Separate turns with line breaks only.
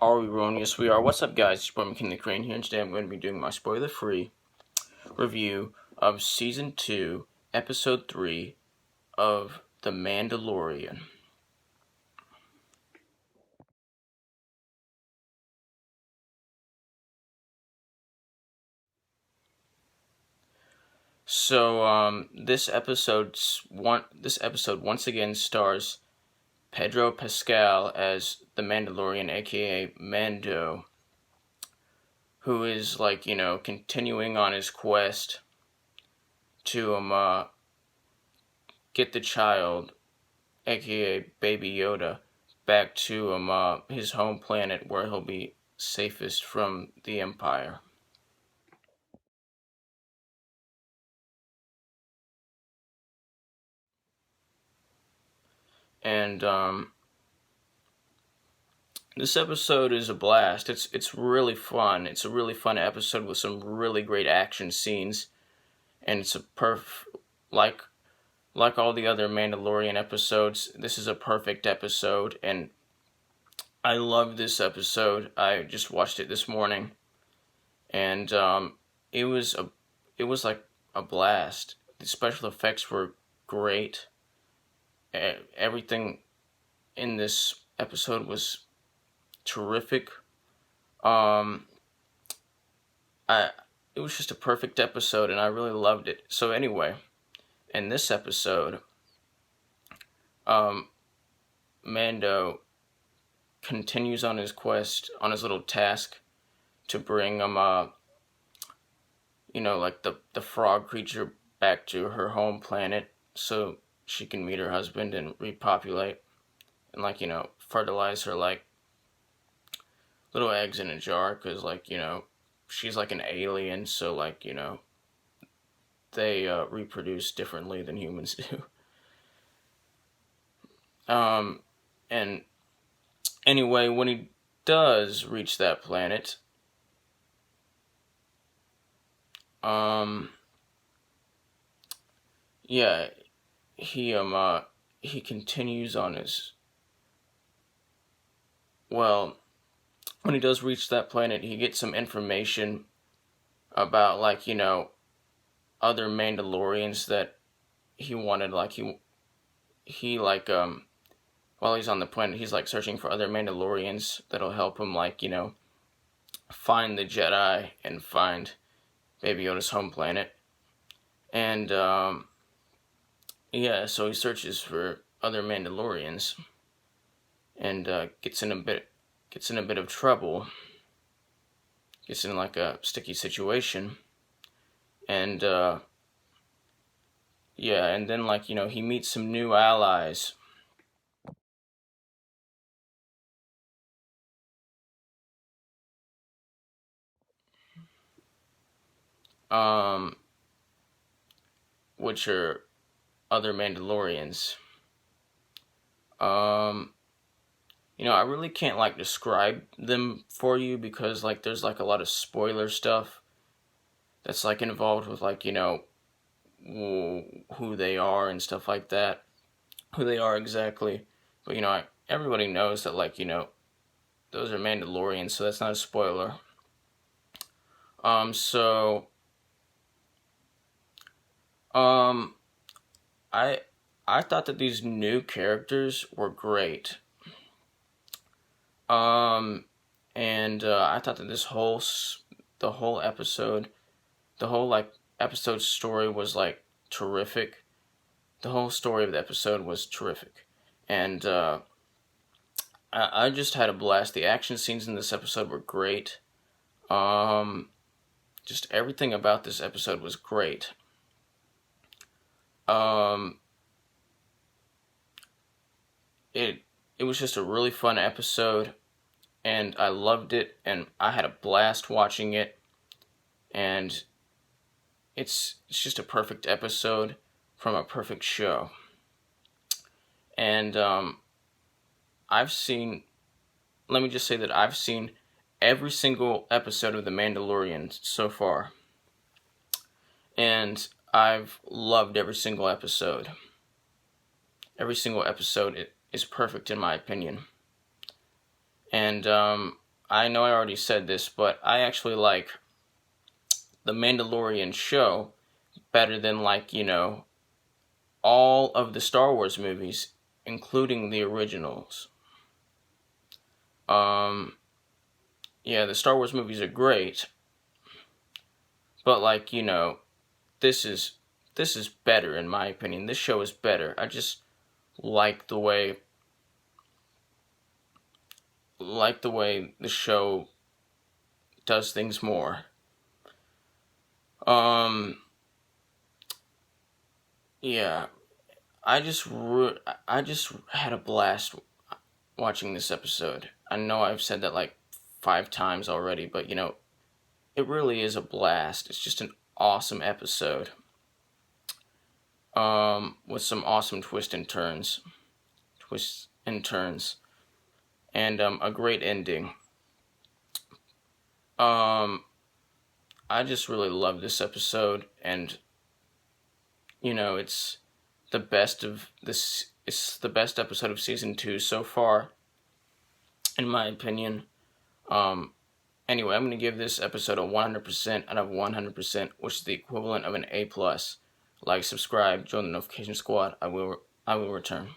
Are we rolling? Yes, we are. What's up, guys? It's your boy McKinley Crain here, and today I'm going to be doing my spoiler-free review of Season 2, Episode 3 of The Mandalorian. So, this episode once again stars Pedro Pascal as the Mandalorian, aka Mando, who is continuing on his quest to get the child, aka Baby Yoda, back to his home planet where he'll be safest from the Empire. And this episode is a blast. It's really fun. It's a really fun episode with some really great action scenes, and it's a like all the other Mandalorian episodes. This is a perfect episode, and I love this episode. I just watched it this morning, and it was like a blast. The special effects were great. Everything in this episode was terrific. It was just a perfect episode, and I really loved it. So anyway, in this episode, Mando continues on his quest, on his little task to bring the frog creature back to her home planet so she can meet her husband and repopulate and fertilize her little eggs in a jar, because she's like an alien, so they reproduce differently than humans do. And anyway, when he does reach that planet, he continues on his, when he does reach that planet, he gets some information about other Mandalorians that he wanted. While he's on the planet, he's searching for other Mandalorians that'll help him find the Jedi and find Baby Yoda's home planet. And so he searches for other Mandalorians and gets in a bit of trouble. Gets in a sticky situation. And and then he meets some new allies. Which are other Mandalorians. I really can't describe them for you, because there's a lot of spoiler stuff that's involved with who they are and stuff like that. Who they are exactly. But everybody knows that those are Mandalorians, so that's not a spoiler. I thought that these new characters were great. And I thought that the whole episode story was terrific. The whole story of the episode was terrific, and I just had a blast. The action scenes in this episode were great. Just everything about this episode was great. It was just a really fun episode, and I loved it, and I had a blast watching it, and it's just a perfect episode from a perfect show. And let me just say that I've seen every single episode of The Mandalorian so far, and I've loved every single episode. Every single episode is perfect in my opinion. And I know I already said this, but I actually like the Mandalorian show better than, like, all of the Star Wars movies, including the originals. Yeah, the Star Wars movies are great, but, like, this is better in my opinion. This show is better. I just like the way the show does things more. Yeah, I just had a blast watching this episode. I know I've said that like 5 times already, but it really is a blast. It's just an awesome episode. With some awesome twists and turns, and a great ending. I just really love this episode, and it's the best of this. It's the best episode of season 2 so far, in my opinion. Anyway, I'm going to give this episode a 100% out of 100%, which is the equivalent of an A+. Like, subscribe, join the notification squad. I will return.